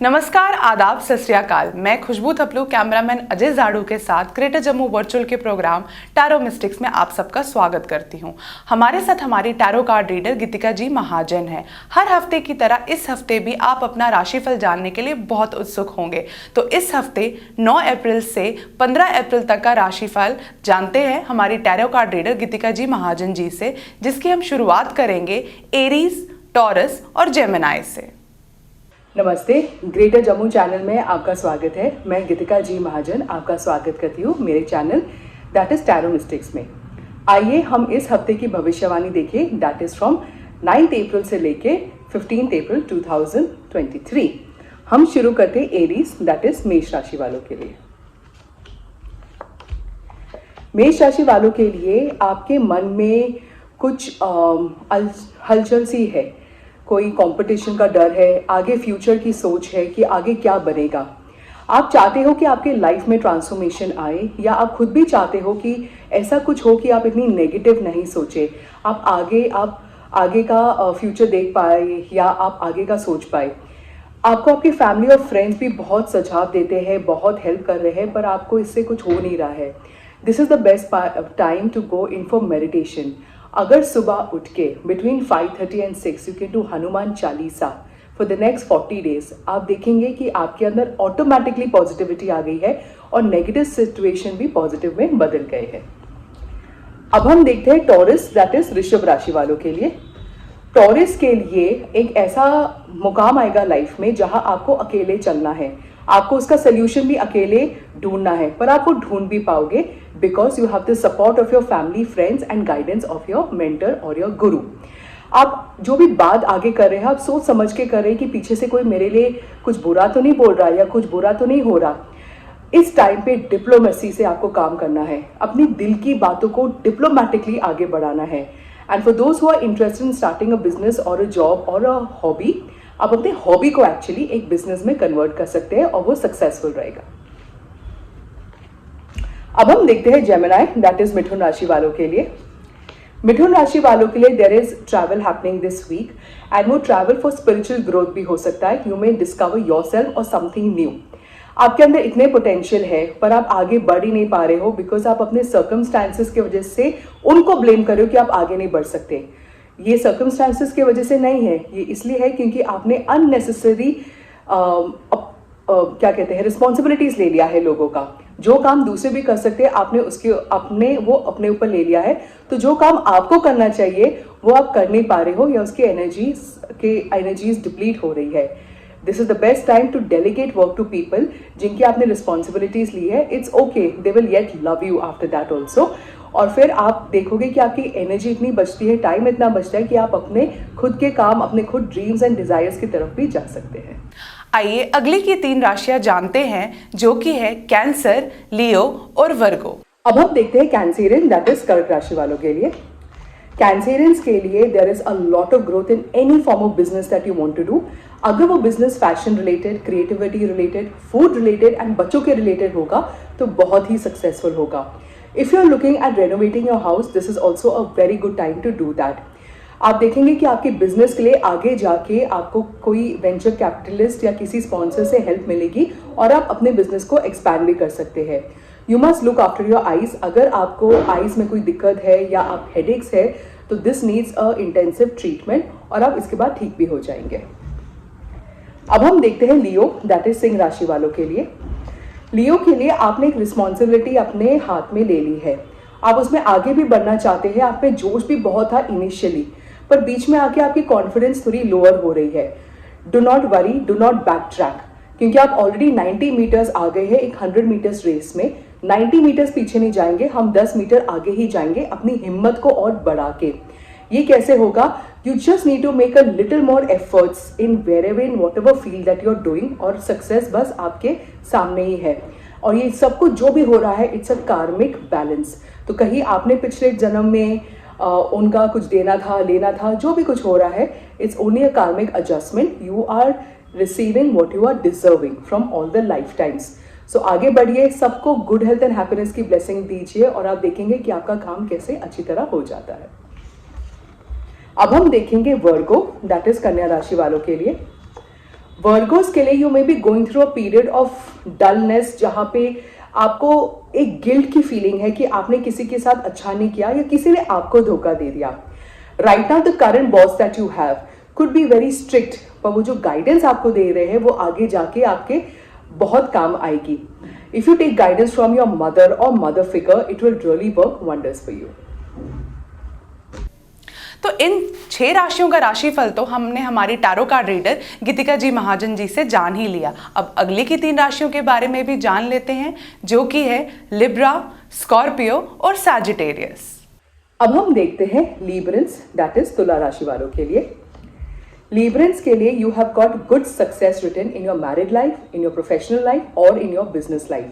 नमस्कार, आदाब, सत श्री अकाल। मैं खुशबू थपलू कैमरामैन अजय जाड़ू के साथ ग्रेटर जम्मू वर्चुअल के प्रोग्राम टैरो मिस्टिक्स में आप सबका स्वागत करती हूं। हमारे साथ हमारी tarot card reader Geetika ji महाजन है। हर हफ्ते की तरह इस हफ्ते भी आप अपना राशिफल जानने के लिए बहुत उत्सुक होंगे, तो इस हफ्ते 9 अप्रैल से 15 अप्रैल तक का राशिफल जानते हैं हमारी tarot card reader Geetika ji Mahajan ji से, जिसकी हम शुरुआत करेंगे एरीज, टॉरस और जेमिनी से। नमस्ते, ग्रेटर जम्मू चैनल में आपका स्वागत है। मैं गीतिका जी महाजन आपका स्वागत करती हूँ मेरे channel that is tarot mystics में। आइए हम इस हफ्ते की भविष्यवाणी देखें, दैट इज फ्रॉम 9 अप्रैल से लेके 15 अप्रैल 2023। हम शुरू करते हैं एरीज, दैट इज मेष राशि वालों के लिए। मेष राशि वालों के लिए आपके मन में कुछ हलचल सी है, कोई कंपटीशन का डर है, आगे फ्यूचर की सोच है कि आगे क्या बनेगा। आप चाहते हो कि आपके लाइफ में ट्रांसफॉर्मेशन आए, या आप खुद भी चाहते हो कि ऐसा कुछ हो कि आप इतनी नेगेटिव नहीं सोचे, आप आगे का फ्यूचर देख पाए या आप आगे का सोच पाए। आपको आपकी फैमिली और फ्रेंड्स भी बहुत सुझाव देते हैं, बहुत हेल्प कर रहे हैं, पर आपको इससे कुछ हो नहीं रहा है। This is the best time to go in for meditation. अगर सुबह उठ के between 5:30 and 6 you can do Hanuman Chalisa for the next 40 days, आप देखेंगे कि आपके अंदर ऑटोमेटिकली पॉजिटिविटी आ गई है और नेगेटिव सिचुएशन भी पॉजिटिव में बदल गए हैं। अब हम देखते हैं टॉरस, दैट इज वृषभ राशि वालों के लिए। टॉरस के लिए एक ऐसा मुकाम आएगा लाइफ में जहां आपको अकेले चलना है, आपको उसका सोल्यूशन भी अकेले ढूंढना है, पर आप वो ढूंढ भी पाओगे because you have the support of your family, friends and guidance of your mentor और योर गुरु। आप जो भी बात आगे कर रहे हैं, आप सोच समझ के कर रहे हैं कि पीछे से कोई मेरे लिए कुछ बुरा तो नहीं बोल रहा या कुछ बुरा तो नहीं हो रहा। इस टाइम पे डिप्लोमेसी से आपको काम करना है, अपनी दिल की बातों को डिप्लोमेटिकली आगे बढ़ाना है। And for those who are interested in starting a business और अ जॉब और अ हॉबी, आप अपने हॉबी को एक्चुअली एक बिजनेस में कन्वर्ट कर सकते हैं और वो सक्सेसफुल रहेगा। अब हम देखते हैं जेमिनी, दैट इज मिथुन राशि वालों के लिए। मिथुन राशि वालों के लिए there is travel happening this week, and वो ट्रैवल फॉर स्पिरिचुअल ग्रोथ भी हो सकता है। यू मे डिस्कवर योरसेल्फ और समथिंग न्यू। आपके अंदर इतने पोटेंशियल है पर आप आगे बढ़ ही नहीं पा रहे हो बिकॉज आप अपने सर्कमस्टांसेस की वजह से उनको ब्लेम कर रहे हो कि आप आगे नहीं बढ़ सकते। ये सर्कमस्टांसेस की वजह से नहीं है, ये इसलिए है क्योंकि आपने अननेसेसरी क्या कहते हैं रिस्पॉन्सिबिलिटीज ले लिया है लोगों का। जो काम दूसरे भी कर सकते हैं आपने अपने ऊपर ले लिया है, तो जो काम आपको करना चाहिए वो आप कर नहीं पा रहे हो या उसकी एनर्जीज डिप्लीट हो रही है। This is the best time to delegate work to people जिनकी आपने रिस्पॉन्सिबिलिटीज ली है। It's okay, they will yet love you after that also. और फिर आप देखोगे कि आपकी एनर्जी इतनी बचती है, टाइम इतना बचता है कि आप अपने खुद के काम, अपने खुद ड्रीम्स एंड डिजायर्स की तरफ भी जा सकते हैं। आइए अगली की 3 राशियां जानते हैं, जो कि है कैंसर, लियो और वर्गो। अब हम देखते हैं कैंसेरियन, दैट इज कर्क राशि वालों के लिए। कैंसेरियंस के लिए there is a lot of growth in any form of business that you want to do. अगर वो business fashion related, creativity related, food related and बच्चों के रिलेटेड होगा तो बहुत ही सक्सेसफुल होगा। If you are looking at renovating your house, this is also a very good time to do that. आप देखेंगे कि आपके बिजनेस के लिए आगे जाके आपको कोई वेंचर कैपिटलिस्ट या किसी स्पॉन्सर से हेल्प मिलेगी और आप अपने बिजनेस को एक्सपैंड भी कर सकते हैं। You must look after your eyes. अगर आपको आईज में कोई दिक्कत है या आप हेडेक्स है तो this needs a intensive treatment और आप इसके बाद ठीक भी हो जाएंगे। अब हम देखते हैं लियो, दैट इज सिंह राशि वालों के लिए। लियो के लिए आपने एक रिस्पॉन्सिबिलिटी अपने हाथ में ले ली है, आप उसमें आगे भी बढ़ना चाहते हैं। आप में जोश भी बहुत था इनिशियली, पर बीच में आके आपकी कॉन्फिडेंस थोड़ी लोअर हो रही है। Do not worry, do not back track, क्योंकि आप ऑलरेडी 90 मीटर्स आ गए हैं एक 100 मीटर्स रेस में। 90 मीटर्स पीछे नहीं जाएंगे, हम 10 मीटर आगे ही जाएंगे अपनी हिम्मत को और बढ़ा के। ये कैसे होगा? You just need to make a little more efforts in wherever in whatever field that you are doing, और सक्सेस बस आपके सामने ही है। और ये सब कुछ जो भी हो रहा है, इट्स अ कार्मिक बैलेंस। तो कहीं आपने पिछले जन्म में उनका कुछ देना था, लेना था, जो भी कुछ हो रहा है, it's only a karmic adjustment. You are receiving what you are deserving from all the lifetimes. So आगे बढ़िए, सबको गुड हेल्थ एंड हैप्पीनेस की ब्लेसिंग दीजिए और आप देखेंगे कि आपका काम कैसे अच्छी तरह हो जाता है। अब हम देखेंगे वर्गो, दैट इज कन्या राशि वालों के लिए। वर्गोस के लिए you may be going through a period of dullness, जहाँ पे आपको एक गिल्ट की फीलिंग है कि आपने किसी के साथ अच्छा नहीं किया या किसी ने आपको धोखा दे दिया. Right now the current boss that you have could be very strict, पर वो जो गाइडेंस आपको दे रहे हैं वो आगे जाके आपके बहुत काम आएगी. If you take guidance from your mother और mother figure, it will really work wonders for you. तो इन 6 राशियों का राशिफल तो हमने हमारी tarot card reader Geetika ji Mahajan ji से जान ही लिया. अब अगली की 3 राशियों के बारे में भी जान लेते हैं, जो कि है लिब्रा, स्कॉर्पियो और सैजिटेरियस. अब हम देखते हैं लीब्रेंस, दैट इज तुला राशि वालों के लिए. लीब्रेंस के लिए you have got good success written in your married life, in your professional life और in your business life.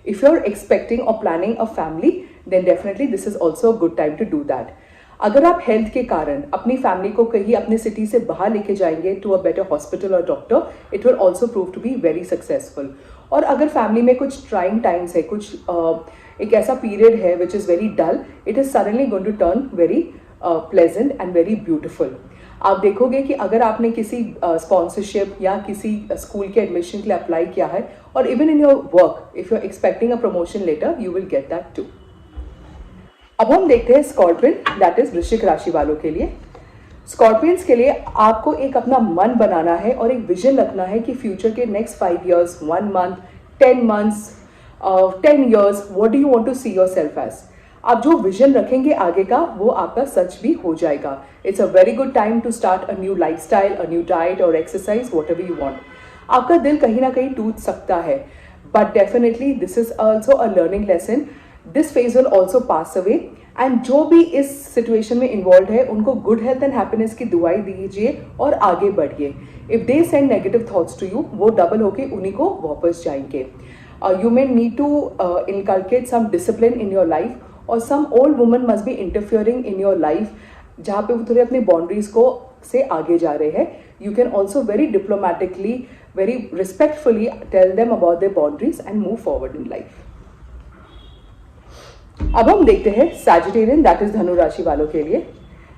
If you are expecting और planning a family, then definitely this is also a good time to do that. अगर आप health के कारण अपनी family को कहीं अपने सिटी से बाहर लेके जाएंगे टू अ बेटर हॉस्पिटल और doctor, it will also prove to be very successful. और अगर फैमिली में कुछ ट्राइंग टाइम्स है, कुछ एक ऐसा पीरियड है which is very dull, it is suddenly going to turn very pleasant and very beautiful. आप देखोगे कि अगर आपने किसी स्पॉन्सरशिप या किसी स्कूल के एडमिशन के लिए अप्लाई किया है, और even in your work, if you are expecting a promotion letter, you will get that too. अब हम देखते हैं स्कॉर्पियन, दैट इज वृश्चिक राशि वालों के लिए. स्कॉर्पियंस के लिए आपको एक अपना मन बनाना है और एक विजन रखना है कि फ्यूचर के next 5 years, 1 month, 10 months, 10 years, what do you want to see yourself as? आप जो विजन रखेंगे आगे का, वो आपका सच भी हो जाएगा. It's a very good time to start a new lifestyle, a new diet और exercise, whatever you want. आपका दिल कहीं ना कहीं टूट सकता है, but definitely this is also a learning lesson. This phase will also pass away. And जो भी इस सिचुएशन में इन्वॉल्व है, उनको गुड हेल्थ एंड हैप्पीनेस की दुआई दीजिए और आगे बढ़िए. If they send negative thoughts to you, वो डबल होके उन्हीं को वापस जाएंगे. You may need to inculcate some discipline in your life, और some old woman must be interfering in your life, जहाँ पे वो थोड़े अपनी बाउंड्रीज को से आगे जा रहे हैं. You can also very diplomatically, very respectfully tell them about their boundaries and move forward in life. अब हम देखते हैं सैजिटेरियन, दैट इज धनु राशि वालों के लिए.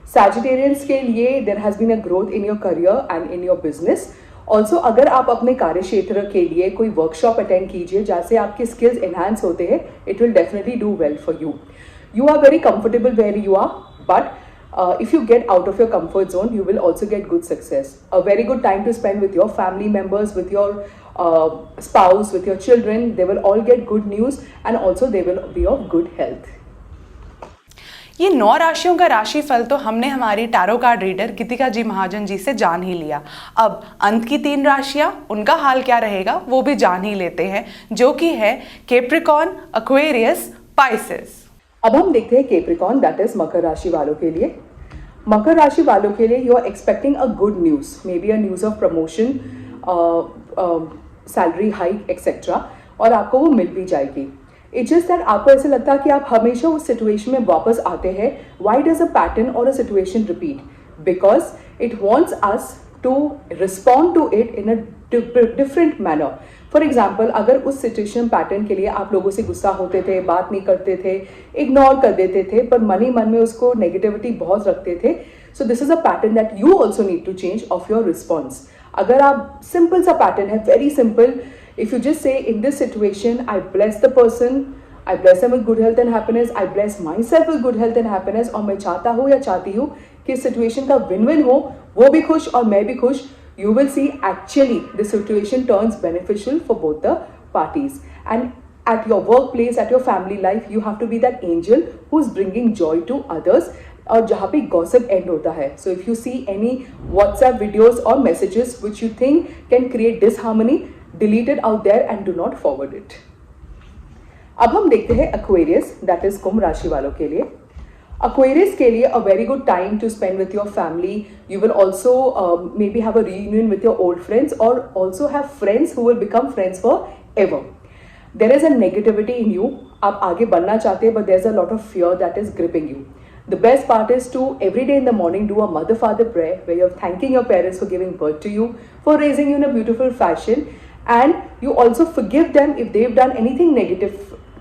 सैजिटेरियंस के लिए there has been a growth in your career and in your business. Also अगर आप अपने कार्य क्षेत्र के लिए कोई वर्कशॉप अटेंड कीजिए जहाँ से आपके स्किल्स एनहांस होते हैं, it will definitely do well for you. You are very comfortable where you are, but if you get out of your comfort zone, you will also get good success. A very good time to spend with your family members, with your spouse, with your children. They will all get good news, and also they will be of good health. ये 9 राशियों का राशिफल तो हमने हमारी tarot card reader Geetika ji Mahajan ji से जान ही लिया. अब अंत की 3 राशियां, उनका हाल क्या रहेगा वो भी जान ही लेते हैं, जो कि है कैप्रिकॉर्न, एक्वेरियस, पाइसेस. अब हम देखते हैं कैप्रिकॉर्न, दैट इज मकर राशि वालों के लिए. मकर राशि वालों के लिए you are expecting a good news, may be a news of promotion, salary hike etcetera, और आपको वो मिल भी जाएगी. इट्स जस्ट दैट आपको ऐसे लगता है कि आप हमेशा उस सिचुएशन में वापस आते हैं. वाई डज अ पैटर्न और a situation repeat? Because it wants us to respond to it in a different manner. For example, अगर उस सिचुएशन पैटर्न के लिए आप लोगों से गुस्सा होते थे, बात नहीं करते थे, इग्नोर कर देते थे, पर मन ही मन में उसको नेगेटिविटी बहुत रखते थे, so this is a pattern that you also need to change of your response. अगर आप सिंपल सा पैटर्न है, very simple, if you just say in this situation, I bless the person, I bless them with good health and happiness, I bless myself with good health and happiness, और मैं चाहता हूँ या चाहती हूँ कि इस सिचुएशन का विन विन हो, वो भी खुश और मैं भी खुश, you will see actually the situation turns beneficial for both the parties. And at your workplace, at your family life, you have to be that angel who's bringing joy to others, और जहाँ पे gossip end होता है. So if you see any WhatsApp videos और messages which you think can create disharmony, delete it out there and do not forward it. अब हम देखते हैं Aquarius, that is कुंभ राशि वालों के लिए. Aquarius के लिए a very good time to spend with your family. You will also maybe have a reunion with your old friends, or also have friends who will become friends forever. There is a negativity in you. आप आगे बढ़ना चाहते हैं, but there's a lot of fear that is gripping you. The best part is to every day in the morning do a mother-father prayer where you're thanking your parents for giving birth to you, for raising you in a beautiful fashion. And you also forgive them if they've done anything negative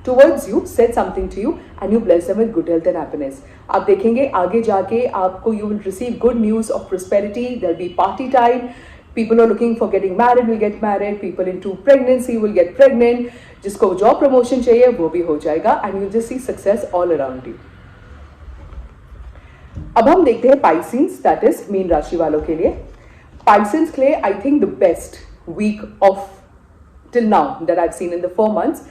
towards you, said something to you, and you bless them with good health and happiness. आप देखेंगे आगे जाके आपको you will receive good news of prosperity. There'll be party time. People who are looking for getting married will get married. People into pregnancy will get pregnant. जिसको job promotion चाहिए वो भी हो जाएगा and you'll just see success all around you. अब हम देखते हैं Pisces, that is मीन राशि वालों के लिए. Pisces के लिए I think the best week of till now that I've seen in the 4 months.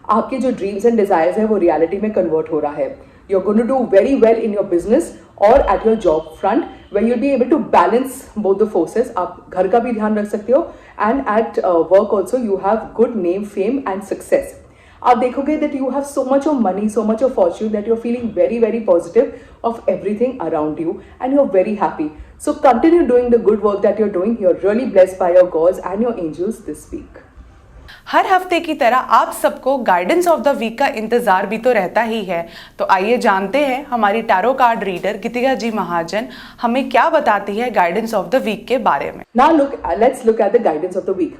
आपके जो ड्रीम्स एंड डिजायर्स है वो रियलिटी में कन्वर्ट हो रहा है. You're going to do very well in your business or at your job front where you'll be able to balance both the forces. आप घर का भी ध्यान रख सकते हो and at work also you have good name, fame and success. आप देखोगे that you have so much of money, so much of fortune that you're feeling very, very positive of everything around you and you're very happy. So continue doing the good work that you're doing. You're really blessed by your gods and your angels this week. हर हफ्ते की तरह आप सबको guidance of the week का इंतजार भी तो रहता ही है. तो आइए जानते हैं हमारी tarot card reader Geetika ji महाजन हमें क्या बताती है गाइडेंस ऑफ द वीक के बारे में. Now let's look at the guidance of the week.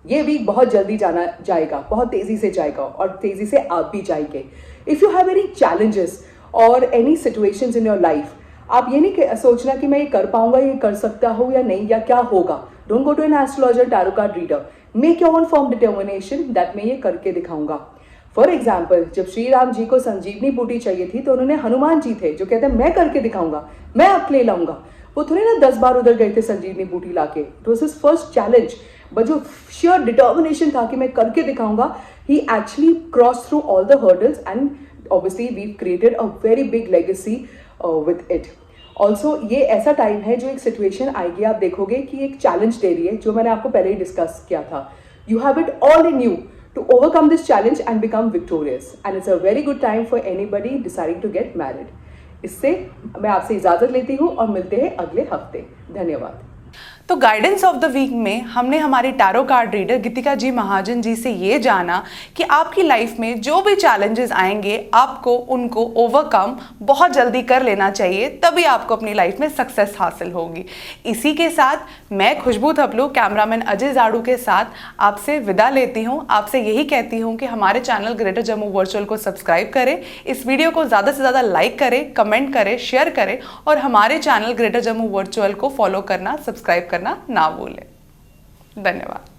ये वीक बहुत जल्दी जाना जाएगा, बहुत तेजी से जाएगा और तेजी से आप भी जाएंगे. If you have any challenges और any situations in your life, आप ये नहीं सोचना कि मैं ये कर पाऊंगा, ये कर सकता हूँ या नहीं, या क्या होगा. Don't go to an astrologer, tarot card reader. Make your own form determination that मैं ये करके दिखाऊंगा. फॉर एग्जाम्पल, जब श्री राम जी को संजीवनी बूटी चाहिए थी तो उन्होंने हनुमान जी थे जो कहते हैं मैं करके दिखाऊंगा, मैं अकेले लाऊंगा. वो थोड़े ना 10 बार उधर गए थे संजीवनी बूटी लाके. It was his first challenge, but जो श्योर डिटर्मिनेशन था कि मैं करके दिखाऊंगा, he actually cross through all the hurdles and obviously we created a very big legacy with it. Also ये ऐसा टाइम है जो एक सिचुएशन आएगी, आप देखोगे कि एक चैलेंज दे रही है जो मैंने आपको पहले ही डिस्कस किया था. You have it all in you to overcome this challenge and become victorious, and it's a very good time for anybody deciding to get married. इससे मैं आपसे इजाजत लेती हूँ और मिलते हैं अगले हफ्ते. धन्यवाद. तो गाइडेंस ऑफ द वीक में हमने हमारी tarot card reader Geetika ji Mahajan ji से ये जाना कि आपकी लाइफ में जो भी चैलेंजेस आएंगे आपको उनको ओवरकम बहुत जल्दी कर लेना चाहिए, तभी आपको अपनी लाइफ में सक्सेस हासिल होगी. इसी के साथ मैं खुशबू थपलू कैमरामैन अजय जाड़ू के साथ आपसे विदा लेती हूँ. आपसे यही कहती हूँ कि हमारे चैनल ग्रेटर जम्मू वर्चुअल को सब्सक्राइब करें, इस वीडियो को ज़्यादा से ज़्यादा लाइक करें, कमेंट करें, शेयर करें और हमारे चैनल ग्रेटर जम्मू वर्चुअल को फॉलो करना, सब्सक्राइब करना ना भूलें. धन्यवाद.